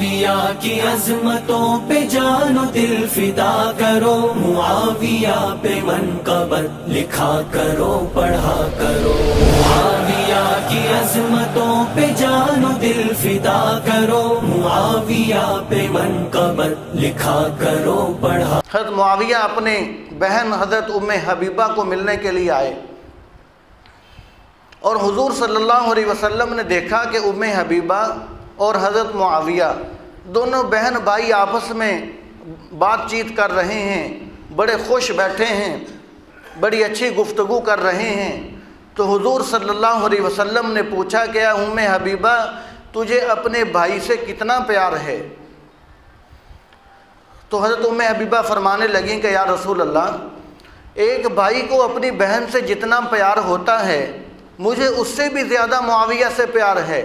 معاویہ کی عظمتوں پہ جان و دل فدا کرو، معاویہ پہ منقبت لکھا کرو پڑھا کرو، معاویہ کی عظمتوں پہ جان و دل فدا کرو، معاویہ پہ منقبت لکھا کرو پڑھا۔ حضرت معاویہ اپنے بہن حضرت ام حبیبہ کو ملنے کے لیے آئے اور حضور صلی اللہ علیہ وسلم نے دیکھا کہ ام حبیبہ اور حضرت معاویہ دونوں بہن بھائی آپس میں بات چیت کر رہے ہیں، بڑے خوش بیٹھے ہیں، بڑی اچھی گفتگو کر رہے ہیں۔ تو حضور صلی اللہ علیہ وسلم نے پوچھا کہ ام حبیبہ تجھے اپنے بھائی سے کتنا پیار ہے؟ تو حضرت ام حبیبہ فرمانے لگیں کہ یا رسول اللہ، ایک بھائی کو اپنی بہن سے جتنا پیار ہوتا ہے مجھے اس سے بھی زیادہ معاویہ سے پیار ہے۔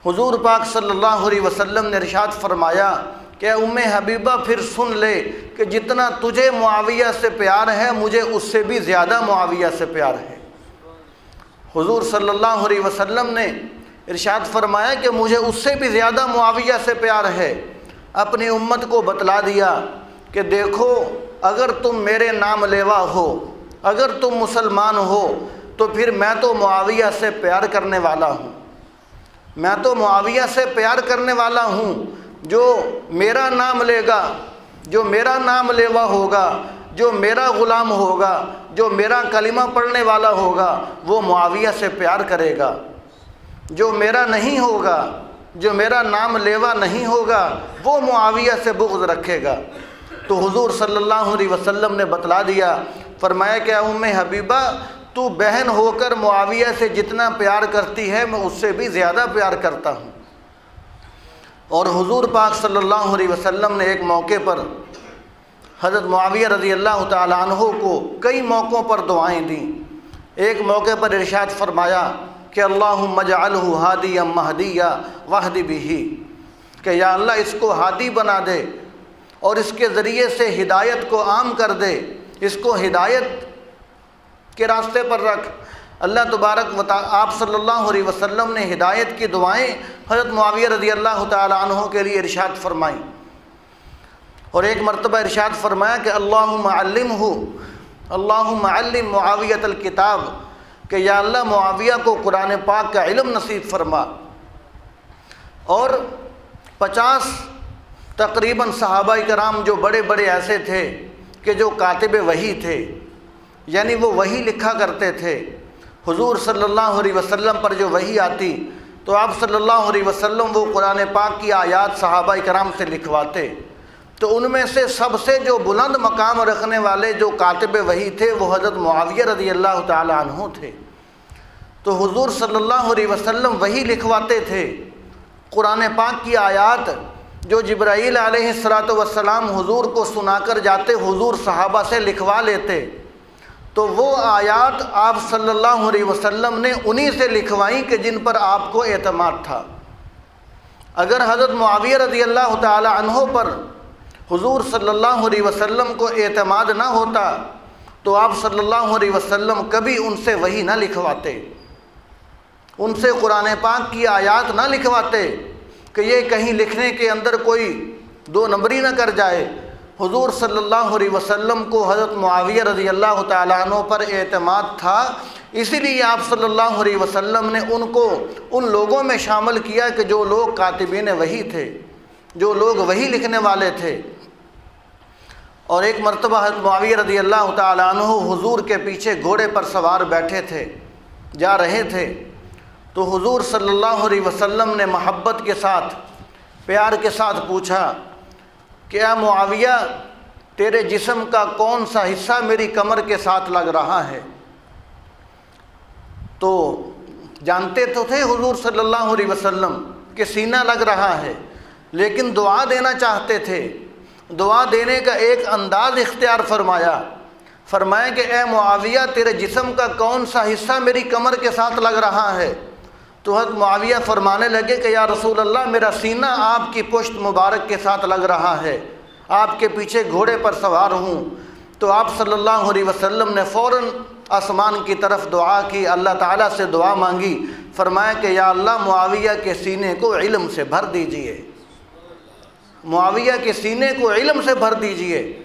حضور پاک صلی اللہ علیہ وسلم نے ارشاد فرمایا کہ ام حبیبہ پھر سن لے کہ جتنا تجھے معاویہ سے پیار ہے مجھے اس سے بھی زیادہ معاویہ سے پیار ہے۔ حضور صلی اللہ علیہ وسلم نے ارشاد فرمایا کہ مجھے اس سے بھی زیادہ معاویہ سے پیار ہے۔ اپنی امت کو بتلا دیا کہ دیکھو، اگر تم میرے نام لیوا ہو، اگر تم مسلمان ہو تو پھر میں تو معاویہ سے پیار کرنے والا ہوں، میں تو معاویہ سے پیار کرنے والا ہوں۔ جو میرا نام لے گا، جو میرا نام لیوا ہوگا، جو میرا غلام ہوگا، جو میرا کلمہ پڑھنے والا ہوگا وہ معاویہ سے پیار کرے گا۔ جو میرا نہیں ہوگا، جو میرا نام لیوا نہیں ہوگا وہ معاویہ سے بغض رکھے گا۔ تو حضور صلی اللہ علیہ وسلم نے بتلا دیا، فرمایا کہ ام حبیبہ تو بہن ہو کر معاویہ سے جتنا پیار کرتی ہے میں اس سے بھی زیادہ پیار کرتا ہوں۔ اور حضور پاک صلی اللہ علیہ وسلم نے ایک موقع پر حضرت معاویہ رضی اللہ تعالیٰ عنہ کو کئی موقعوں پر دعائیں دیں۔ ایک موقع پر ارشاد فرمایا کہ اللہم اجعلہ ہادیا مہدیا واہد بہ، کہ یا اللہ اس کو ہادی بنا دے اور اس کے ذریعے سے ہدایت کو عام کر دے، اس کو ہدایت کے راستے پر رکھ۔ اللہ تبارک و تعالی آپ صلی اللہ علیہ وسلم نے ہدایت کی دعائیں حضرت معاویہ رضی اللہ تعالی عنہ کے لیے ارشاد فرمائیں، اور ایک مرتبہ ارشاد فرمایا کہ اللہم علمہ، اللہم علم معاویۃ الکتاب، کہ یا اللہ معاویہ کو قرآن پاک کا علم نصیب فرما۔ اور 50 تقریباً صحابہ کرام جو بڑے بڑے ایسے تھے کہ جو کاتب وحی تھے، یعنی وہ وحی لکھا کرتے تھے۔ حضور صلی اللہ علیہ وسلم پر جو وحی آتی تو آپ صلی اللہ علیہ وسلم وہ قرآن پاک کی آیات صحابہ کرام سے لکھواتے۔ تو ان میں سے سب سے جو بلند مقام رکھنے والے جو کاتب وحی تھے وہ حضرت معاویہ رضی اللہ تعالی عنہ تھے۔ تو حضور صلی اللہ علیہ وسلم وحی لکھواتے تھے، قرآن پاک کی آیات جو جبرائیل علیہ السلام حضور کو سنا کر جاتے حضور صحابہ سے لکھوا لیتے، تو وہ آیات آپ صلی اللہ علیہ وسلم نے انہی سے لکھوائیں کہ جن پر آپ کو اعتماد تھا۔ اگر حضرت معاویہ رضی اللہ تعالی عنہ پر حضور صلی اللہ علیہ وسلم کو اعتماد نہ ہوتا تو آپ صلی اللہ علیہ وسلم کبھی ان سے وحی نہ لکھواتے، ان سے قرآن پاک کی آیات نہ لکھواتے کہ یہ کہیں لکھنے کے اندر کوئی دو نمبری نہ کر جائے۔ حضور صلی اللہ علیہ وسلم کو حضرت معاویہ رضی اللہ تعالیٰ عنہ پر اعتماد تھا، اسی لیے آپ صلی اللہ علیہ وسلم نے ان کو ان لوگوں میں شامل کیا کہ جو لوگ کاتبین وحی تھے، جو لوگ وحی لکھنے والے تھے۔ اور ایک مرتبہ حضرت معاویہ رضی اللہ تعالیٰ عنہ حضور کے پیچھے گھوڑے پر سوار بیٹھے تھے، جا رہے تھے، تو حضور صلی اللہ علیہ وسلم نے محبت کے ساتھ، پیار کے ساتھ پوچھا کہ اے معاویہ تیرے جسم کا کون سا حصہ میری کمر کے ساتھ لگ رہا ہے؟ تو جانتے تو تھے حضور صلی اللہ علیہ وسلم کہ سینہ لگ رہا ہے، لیکن دعا دینا چاہتے تھے۔ دعا دینے کا ایک انداز اختیار فرمایا کہ اے معاویہ تیرے جسم کا کون سا حصہ میری کمر کے ساتھ لگ رہا ہے؟ تو حضرت معاویہ فرمانے لگے کہ یا رسول اللہ میرا سینہ آپ کی پشت مبارک کے ساتھ لگ رہا ہے، آپ کے پیچھے گھوڑے پر سوار ہوں۔ تو آپ صلی اللہ علیہ وسلم نے فوراً آسمان کی طرف دعا کی، اللہ تعالیٰ سے دعا مانگی، فرمایا کہ یا اللہ معاویہ کے سینے کو علم سے بھر دیجئے، معاویہ کے سینے کو علم سے بھر دیجئے